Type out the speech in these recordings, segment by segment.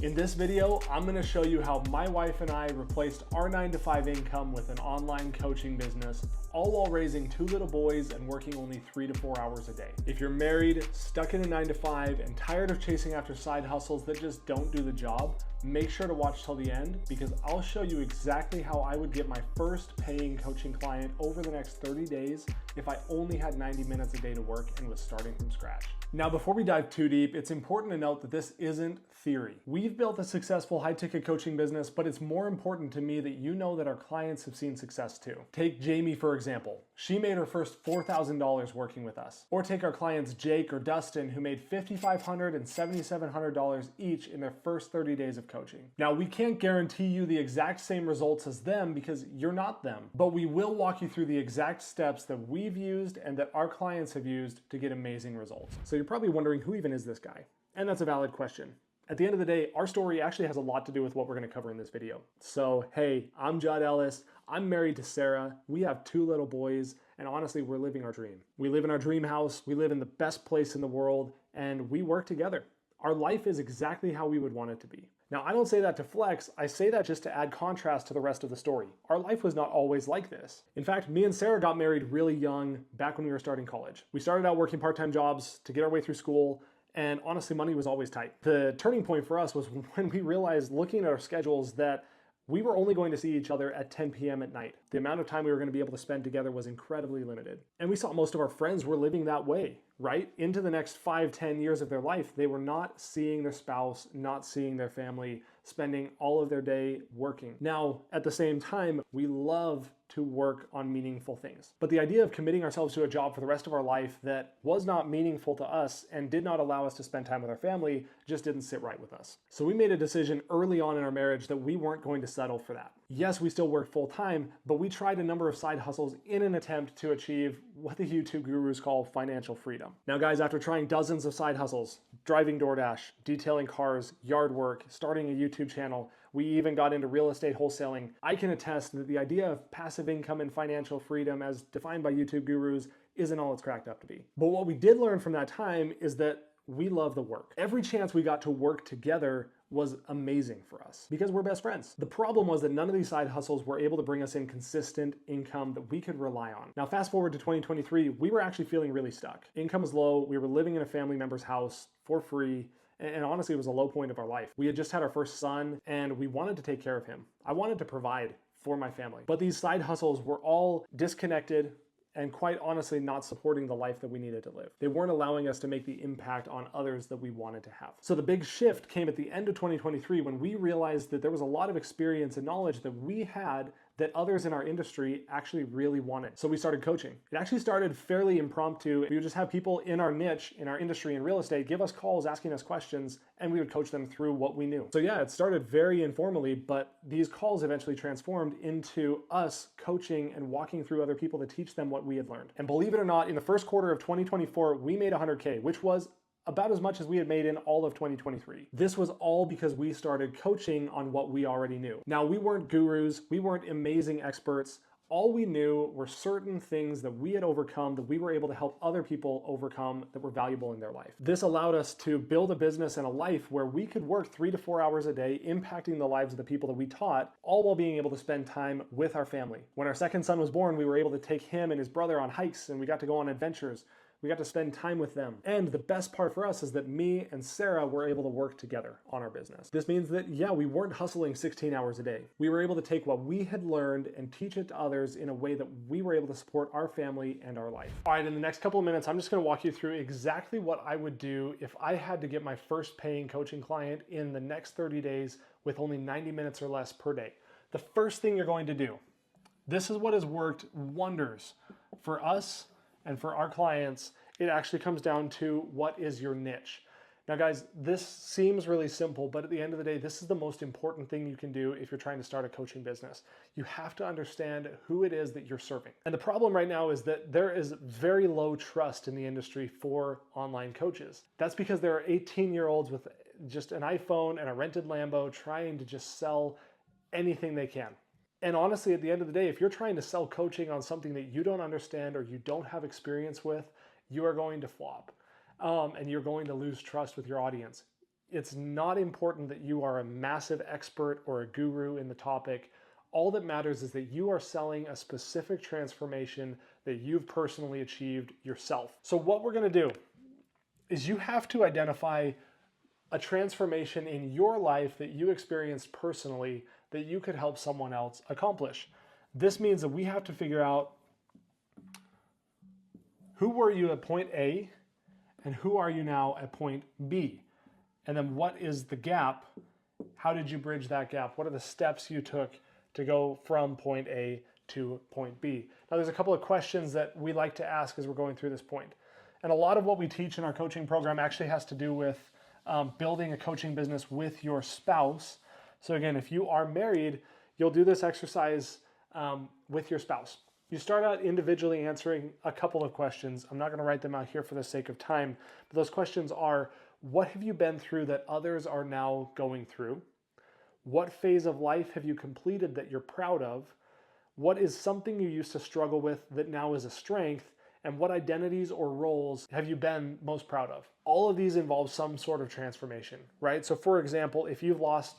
In this video, I'm going to show you how my wife and I replaced our 9-to-5 income with an online coaching business, all while raising 2 little boys and working only 3 to 4 hours a day. If you're married, stuck in a 9-to-5, and tired of chasing after side hustles that just don't do the job, make sure to watch till the end because I'll show you exactly how I would get my first paying coaching client over the next 30 days if I only had 90 minutes a day to work and was starting from scratch. Now, before we dive too deep, it's important to note that this isn't theory. We've built a successful high-ticket coaching business, but it's more important to me that you know that our clients have seen success too. Take Jamie, for example. She made her first $4,000 working with us. Or take our clients Jake or Dustin, who made $5,500 and $7,700 each in their first 30 days of coaching. Now, we can't guarantee you the exact same results as them because you're not them, but we will walk you through the exact steps that we've used and that our clients have used to get amazing results. So you're probably wondering, who even is this guy? And that's a valid question. At the end of the day, our story actually has a lot to do with what we're going to cover in this video. So, hey, I'm Judd Ellis. I'm married to Sarah. We have 2 little boys, and honestly, we're living our dream. We live in our dream house. We live in the best place in the world, and we work together. Our life is exactly how we would want it to be. Now, I don't say that to flex. I say that just to add contrast to the rest of the story. Our life was not always like this. In fact, me and Sarah got married really young back when we were starting college. We started out working part-time jobs to get our way through school, and honestly, money was always tight. The turning point for us was when we realized, looking at our schedules, that we were only going to see each other at 10 p.m. at night. The amount of time we were going to be able to spend together was incredibly limited. And we saw most of our friends were living that way, right? Into the next 5-10 years of their life, they were not seeing their spouse, not seeing their family, spending all of their day working. Now, at the same time, we love to work on meaningful things. But the idea of committing ourselves to a job for the rest of our life that was not meaningful to us and did not allow us to spend time with our family just didn't sit right with us. So we made a decision early on in our marriage that we weren't going to settle for that. Yes, we still work full time, but we tried a number of side hustles in an attempt to achieve what the YouTube gurus call financial freedom. Now guys, after trying dozens of side hustles, driving DoorDash, detailing cars, yard work, starting a YouTube channel, we even got into real estate wholesaling, I can attest that the idea of passive income and financial freedom as defined by YouTube gurus isn't all it's cracked up to be. But what we did learn from that time is that we love the work. Every chance we got to work together was amazing for us because we're best friends. The problem was that none of these side hustles were able to bring us in consistent income that we could rely on. Now, fast forward to 2023, we were actually feeling really stuck. Income was low. We were living in a family member's house for free. And honestly, it was a low point of our life. We had just had our first son and we wanted to take care of him. I wanted to provide for my family. But these side hustles were all disconnected and quite honestly not supporting the life that we needed to live. They weren't allowing us to make the impact on others that we wanted to have. So the big shift came at the end of 2023 when we realized that there was a lot of experience and knowledge that we had that others in our industry actually really wanted. So we started coaching. It actually started fairly impromptu. We would just have people in our niche, in our industry in real estate, give us calls, asking us questions, and we would coach them through what we knew. So yeah, it started very informally, but these calls eventually transformed into us coaching and walking through other people to teach them what we had learned. And believe it or not, in the first quarter of 2024, we made 100K, which was about as much as we had made in all of 2023. This was all because we started coaching on what we already knew. Now, we weren't gurus, we weren't amazing experts. All we knew were certain things that we had overcome that we were able to help other people overcome that were valuable in their life. This allowed us to build a business and a life where we could work 3 to 4 hours a day, impacting the lives of the people that we taught, all while being able to spend time with our family. When our second son was born, we were able to take him and his brother on hikes and we got to go on adventures. We got to spend time with them. And the best part for us is that me and Sarah were able to work together on our business. This means that, yeah, we weren't hustling 16 hours a day. We were able to take what we had learned and teach it to others in a way that we were able to support our family and our life. All right, in the next couple of minutes, I'm just gonna walk you through exactly what I would do if I had to get my first paying coaching client in the next 30 days with only 90 minutes or less per day. The first thing you're going to do, this is what has worked wonders for us and for our clients. It actually comes down to what is your niche. Now guys, this seems really simple, but at the end of the day, this is the most important thing you can do if you're trying to start a coaching business. You have to understand who it is that you're serving. And the problem right now is that there is very low trust in the industry for online coaches. That's because there are 18-year-olds with just an iPhone and a rented Lambo trying to just sell anything they can. And honestly, at the end of the day, if you're trying to sell coaching on something that you don't understand or you don't have experience with, you are going to flop and you're going to lose trust with your audience. It's not important that you are a massive expert or a guru in the topic. All that matters is that you are selling a specific transformation that you've personally achieved yourself. So what we're going to do is you have to identify a transformation in your life that you experienced personally that you could help someone else accomplish. This means that we have to figure out who were you at point A and who are you now at point B? And then what is the gap? How did you bridge that gap? What are the steps you took to go from point A to point B? Now, there's a couple of questions that we like to ask as we're going through this point. And a lot of what we teach in our coaching program actually has to do with building a coaching business with your spouse. So again, if you are married, you'll do this exercise with your spouse. You start out individually answering a couple of questions. I'm not going to write them out here for the sake of time, but those questions are, what have you been through that others are now going through? What phase of life have you completed that you're proud of? What is something you used to struggle with that now is a strength? And what identities or roles have you been most proud of? All of these involve some sort of transformation, right? So for example, if you've lost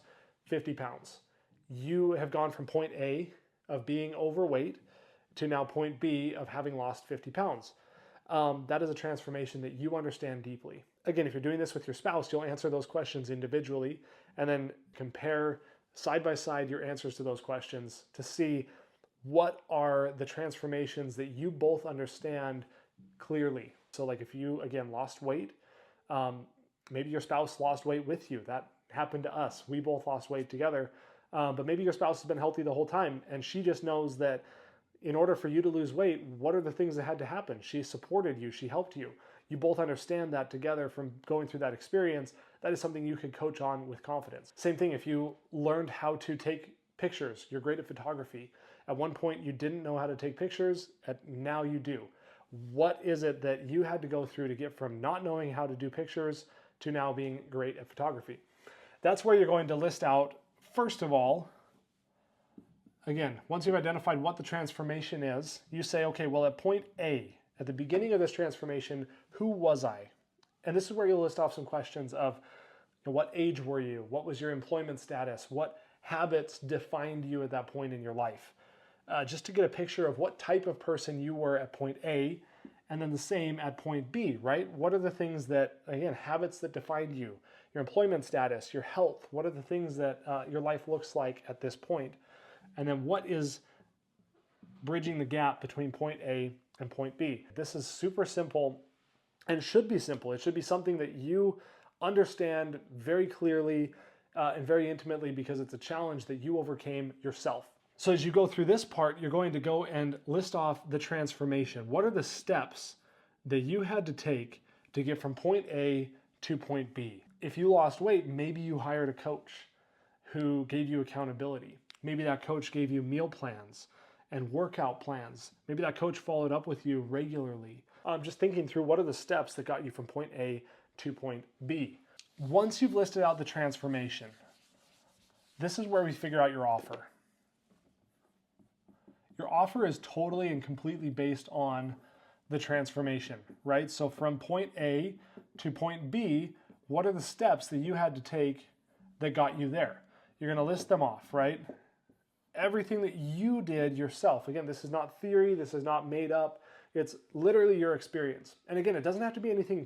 50 pounds, you have gone from point A of being overweight to now point B of having lost 50 pounds. That is a transformation that you understand deeply. Again, if you're doing this with your spouse, you'll answer those questions individually and then compare side by side your answers to those questions to see what are the transformations that you both understand clearly. So like if you, again, lost weight, maybe your spouse lost weight with you. That happened to us. We both lost weight together. But maybe your spouse has been healthy the whole time and she just knows that in order for you to lose weight, what are the things that had to happen? She supported you. She helped you. You both understand that together from going through that experience. That is something you could coach on with confidence. Same thing if you learned how to take pictures. You're great at photography. At one point, you didn't know how to take pictures. Now you do. What is it that you had to go through to get from not knowing how to do pictures to now being great at photography? That's where you're going to list out, first of all, again, once you've identified what the transformation is, you say, okay, well, at point A, at the beginning of this transformation, who was I? And this is where you'll list off some questions of what age were you? What was your employment status? What habits defined you at that point in your life? Just to get a picture of what type of person you were at point A, and then the same at point B, right? What are the things that, again, habits that defined you? Your employment status, your health, what are the things that your life looks like at this point? And then what is bridging the gap between point A and point B? This is super simple and should be simple. It should be something that you understand very clearly and very intimately because it's a challenge that you overcame yourself. So as you go through this part, you're going to go and list off the transformation. What are the steps that you had to take to get from point A to point B? If you lost weight, maybe you hired a coach who gave you accountability. Maybe that coach gave you meal plans and workout plans. Maybe that coach followed up with you regularly. Just thinking through what are the steps that got you from point A to point B. Once you've listed out the transformation, this is where we figure out your offer. Your offer is totally and completely based on the transformation, right? So from point A to point B, what are the steps that you had to take that got you there? You're going to list them off, right? Everything that you did yourself. Again, this is not theory. This is not made up. It's literally your experience. And again, it doesn't have to be anything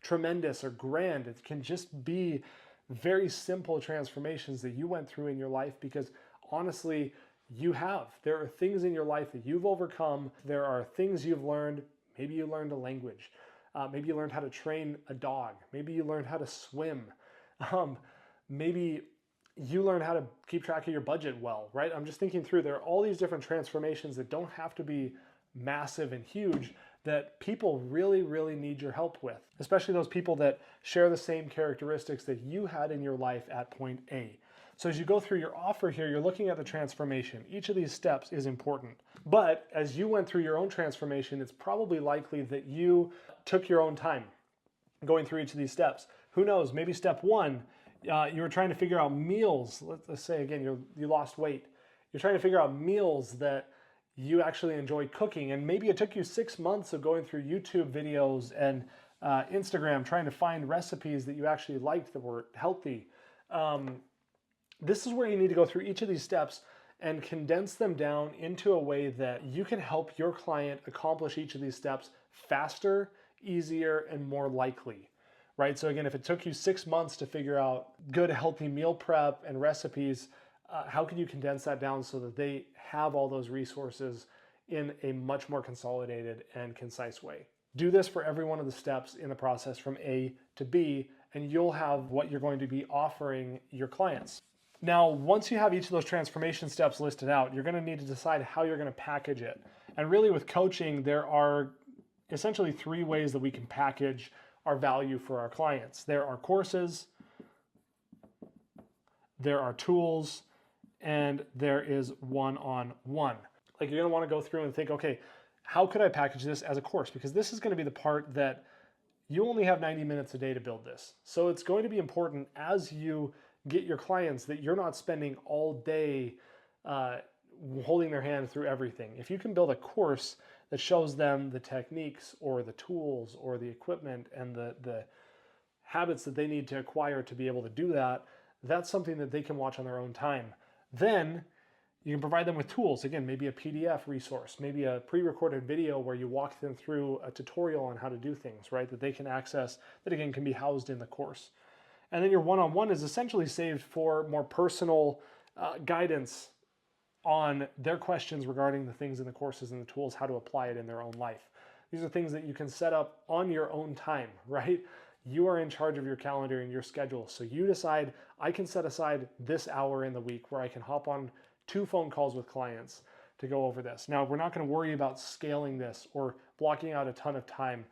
tremendous or grand. It can just be very simple transformations that you went through in your life because honestly, you have. There are things in your life that you've overcome. There are things you've learned. Maybe you learned a language. Maybe you learned how to train a dog. Maybe you learned how to swim. Maybe you learn how to keep track of your budget well, right? I'm just thinking through, there are all these different transformations that don't have to be massive and huge that people really, really need your help with, especially those people that share the same characteristics that you had in your life at point A. So as you go through your offer here, you're looking at the transformation. Each of these steps is important. But as you went through your own transformation, it's probably likely that you took your own time going through each of these steps. Who knows, maybe step one, you were trying to figure out meals. Let's say again, you lost weight. You're trying to figure out meals that you actually enjoy cooking. And maybe it took you 6 months of going through YouTube videos and Instagram, trying to find recipes that you actually liked that were healthy. This is where you need to go through each of these steps and condense them down into a way that you can help your client accomplish each of these steps faster, easier, and more likely, right? So again, if it took you 6 months to figure out good, healthy meal prep and recipes, how can you condense that down so that they have all those resources in a much more consolidated and concise way? Do this for every one of the steps in the process from A to B, and you'll have what you're going to be offering your clients. Now, once you have each of those transformation steps listed out, you're going to need to decide how you're going to package it. And really with coaching, there are essentially 3 ways that we can package our value for our clients. There are courses, there are tools, and there is one-on-one. Like you're going to want to go through and think, okay, how could I package this as a course? Because this is going to be the part that you only have 90 minutes a day to build this. So it's going to be important as you get your clients that you're not spending all day holding their hand through everything. If you can build a course that shows them the techniques or the tools or the equipment and the habits that they need to acquire to be able to do that, that's something that they can watch on their own time. Then you can provide them with tools. Again, maybe a PDF resource, maybe a pre-recorded video where you walk them through a tutorial on how to do things, right? That they can access, that again can be housed in the course. And then your one-on-one is essentially saved for more personal guidance on their questions regarding the things in the courses and the tools, how to apply it in their own life. These are things that you can set up on your own time, right? You are in charge of your calendar and your schedule. So you decide, I can set aside this hour in the week where I can hop on 2 phone calls with clients to go over this. Now, we're not going to worry about scaling this or blocking out a ton of time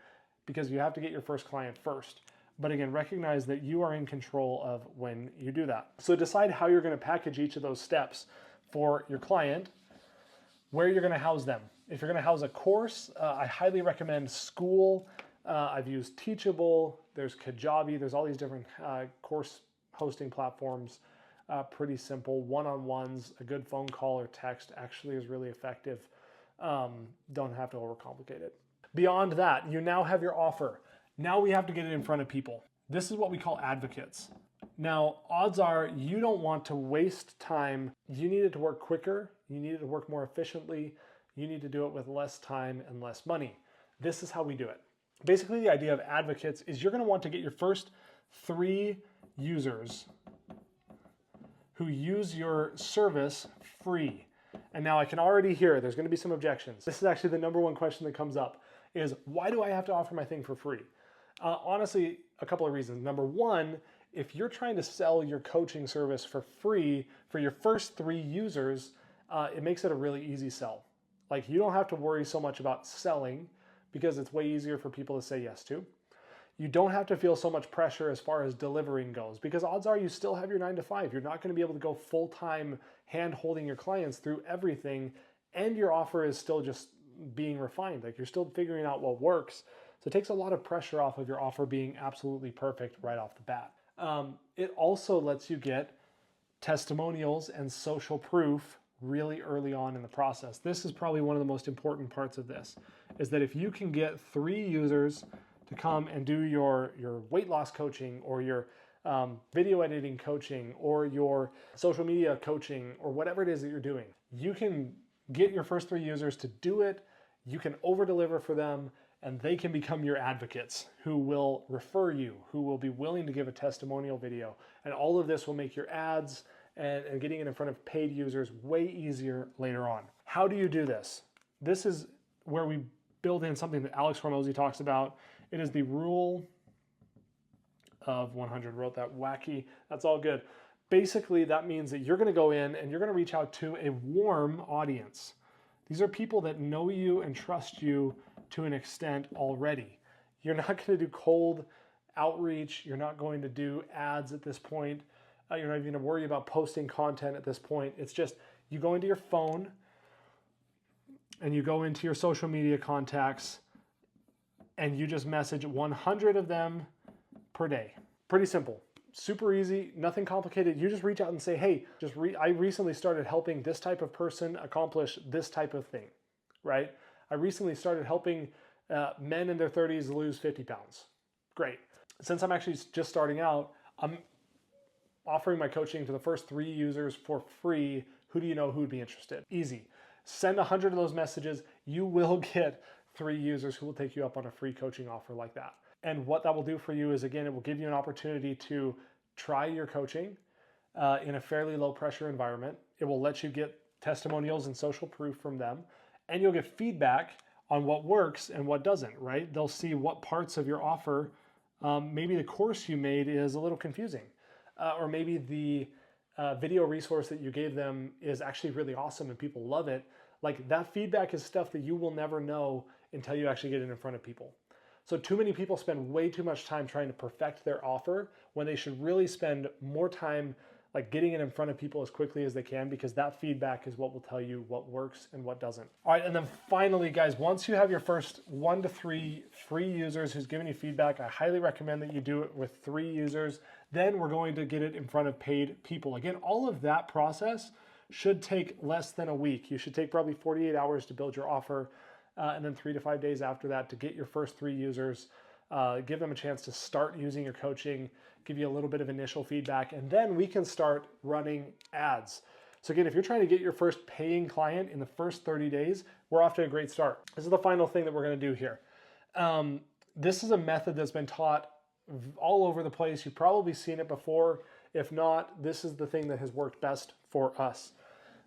because you have to get your first client first. But again, recognize that you are in control of when you do that. So decide how you're going to package each of those steps for your client, where you're going to house them. If you're going to house a course, I highly recommend School. I've used Teachable, there's Kajabi, there's all these different course hosting platforms. Pretty simple. One-on-ones, a good phone call or text actually is really effective. Don't have to overcomplicate it. Beyond that, you now have your offer. Now we have to get it in front of people. This is what we call advocates. Now, odds are you don't want to waste time. You need it to work quicker. You need it to work more efficiently. You need to do it with less time and less money. This is how we do it. Basically, the idea of advocates is you're going to want to get your first 3 users who use your service free. And now I can already hear there's going to be some objections. This is actually the number 1 question that comes up is, why do I have to offer my thing for free? Honestly, a couple of reasons. Number 1, if you're trying to sell your coaching service for free for your first 3 users, it makes it a really easy sell. Like you don't have to worry so much about selling because it's way easier for people to say yes to. You don't have to feel so much pressure as far as delivering goes because odds are you still have your 9 to 5. You're not going to be able to go full-time hand-holding your clients through everything, and your offer is still just being refined. Like you're still figuring out what works. So it takes a lot of pressure off of your offer being absolutely perfect right off the bat. It also lets you get testimonials and social proof really early on in the process. This is probably one of the most important parts of this, is that if you can get 3 users to come and do your weight loss coaching or your video editing coaching or your social media coaching or whatever it is that you're doing, you can get your first 3 users to do it, you can over deliver for them, and they can become your advocates who will refer you, who will be willing to give a testimonial video. And all of this will make your ads and getting it in front of paid users way easier later on. How do you do this? This is where we build in something that Alex Hormozy talks about. It is the rule of 100. Wrote that wacky. That's all good. Basically, that means that you're going to go in and you're going to reach out to a warm audience. These are people that know you and trust you to an extent already. You're not going to do cold outreach. You're not going to do ads at this point. You're not even going to worry about posting content at this point. It's just you go into your phone and you go into your social media contacts and you just message 100 of them per day. Pretty simple. Super easy, nothing complicated. You just reach out and say, hey, I recently started helping this type of person accomplish this type of thing, right? I recently started helping men in their 30s lose 50 pounds. Great. Since I'm actually just starting out, I'm offering my coaching to the first 3 users for free. Who do you know who would be interested? Easy. Send 100 of those messages. You will get 3 users who will take you up on a free coaching offer like that. And what that will do for you is, again, it will give you an opportunity to try your coaching in a fairly low pressure environment. It will let you get testimonials and social proof from them, and you'll get feedback on what works and what doesn't, right? They'll see what parts of your offer, maybe the course you made is a little confusing, or maybe the video resource that you gave them is actually really awesome and people love it. Like, that feedback is stuff that you will never know until you actually get it in front of people. So too many people spend way too much time trying to perfect their offer when they should really spend more time like getting it in front of people as quickly as they can, because that feedback is what will tell you what works and what doesn't. All right, and then finally, guys, once you have your first 1 to 3 free users who's giving you feedback, I highly recommend that you do it with 3 users. Then we're going to get it in front of paid people. Again, all of that process should take less than a week. You should take probably 48 hours to build your offer, and then 3 to 5 days after that to get your first 3 users, give them a chance to start using your coaching, give you a little bit of initial feedback, and then we can start running ads. So again, if you're trying to get your first paying client in the first 30 days, we're off to a great start. This is the final thing that we're gonna do here. This is a method that's been taught all over the place. You've probably seen it before. If not, this is the thing that has worked best for us.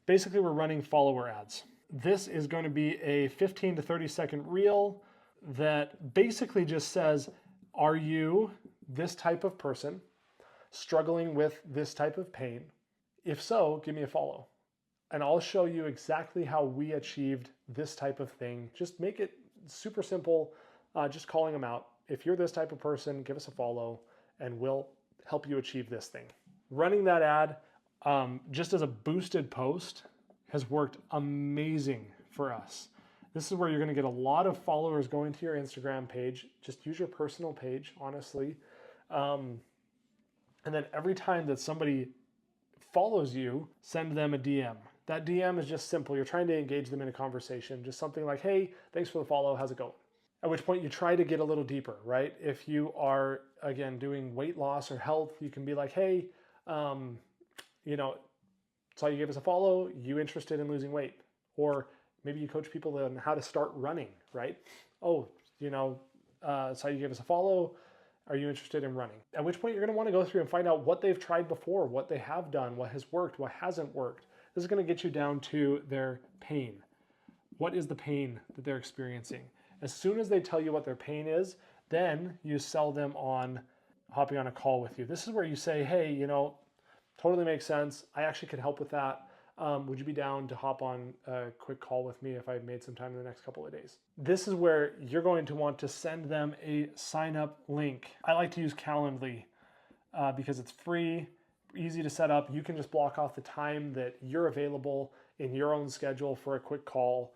Basically, we're running follower ads. This is going to be a 15 to 30 second reel that basically just says, are you this type of person struggling with this type of pain? If so, give me a follow. And I'll show you exactly how we achieved this type of thing. Just make it super simple, just calling them out. If you're this type of person, give us a follow and we'll help you achieve this thing. Running that ad just as a boosted post has worked amazing for us. This is where you're going to get a lot of followers going to your Instagram page. Just use your personal page, honestly. And then every time that somebody follows you, send them a DM. That DM is just simple. You're trying to engage them in a conversation. Just something like, hey, thanks for the follow. How's it going? At which point you try to get a little deeper, right? If you are, again, doing weight loss or health, you can be like, hey, saw you gave us a follow. You interested in losing weight? Or maybe you coach people on how to start running, right? Oh, saw you gave us a follow. Are you interested in running? At which point you're going to want to go through and find out what they've tried before, what they have done, what has worked, what hasn't worked. This is going to get you down to their pain. What is the pain that they're experiencing? As soon as they tell you what their pain is, then you sell them on hopping on a call with you. This is where you say, hey, totally makes sense. I actually could help with that. Would you be down to hop on a quick call with me if I made some time in the next couple of days? This is where you're going to want to send them a sign up link. I like to use Calendly because it's free, easy to set up. You can just block off the time that you're available in your own schedule for a quick call.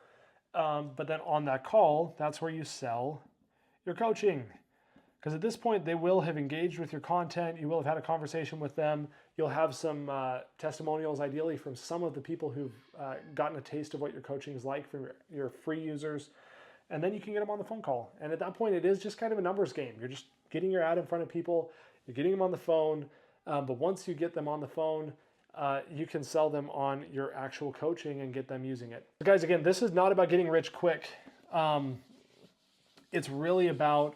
But then on that call, that's where you sell your coaching. Because at this point, they will have engaged with your content. You will have had a conversation with them. You'll have some testimonials, ideally, from some of the people who've gotten a taste of what your coaching is like from your free users. And then you can get them on the phone call. And at that point, it is just kind of a numbers game. You're just getting your ad in front of people. You're getting them on the phone. But once you get them on the phone, you can sell them on your actual coaching and get them using it. So guys, again, this is not about getting rich quick. It's really about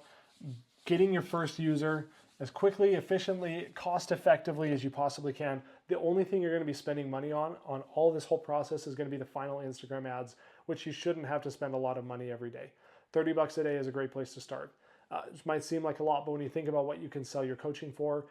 getting your first user as quickly, efficiently, cost-effectively as you possibly can. The only thing you're going to be spending money on all this whole process is going to be the final Instagram ads, which you shouldn't have to spend a lot of money every day. $30 a day is a great place to start. It might seem like a lot, but when you think about what you can sell your coaching for,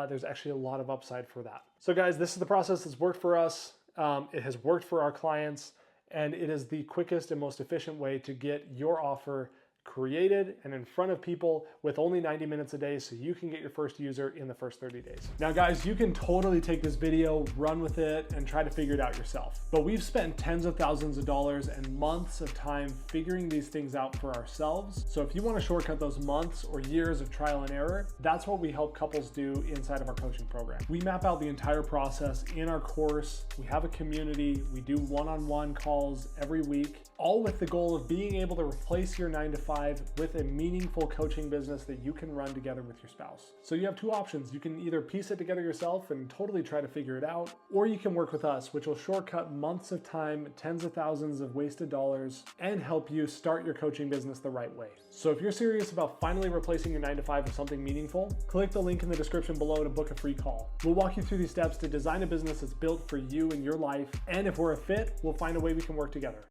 there's actually a lot of upside for that. So guys, this is the process that's worked for us. It has worked for our clients, and it is the quickest and most efficient way to get your offer created and in front of people with only 90 minutes a day, so you can get your first user in the first 30 days. Now guys, you can totally take this video, run with it, and try to figure it out yourself. But we've spent tens of thousands of dollars and months of time figuring these things out for ourselves. So if you want to shortcut those months or years of trial and error, that's what we help couples do inside of our coaching program. We map out the entire process in our course. We have a community. We do one-on-one calls every week, all with the goal of being able to replace your 9 to 5 5 with a meaningful coaching business that you can run together with your spouse. So you have two options. You can either piece it together yourself and totally try to figure it out, or you can work with us, which will shortcut months of time, tens of thousands of wasted dollars, and help you start your coaching business the right way. So if you're serious about finally replacing your 9-to-5 with something meaningful, click the link in the description below to book a free call. We'll walk you through these steps to design a business that's built for you and your life, and if we're a fit, we'll find a way we can work together.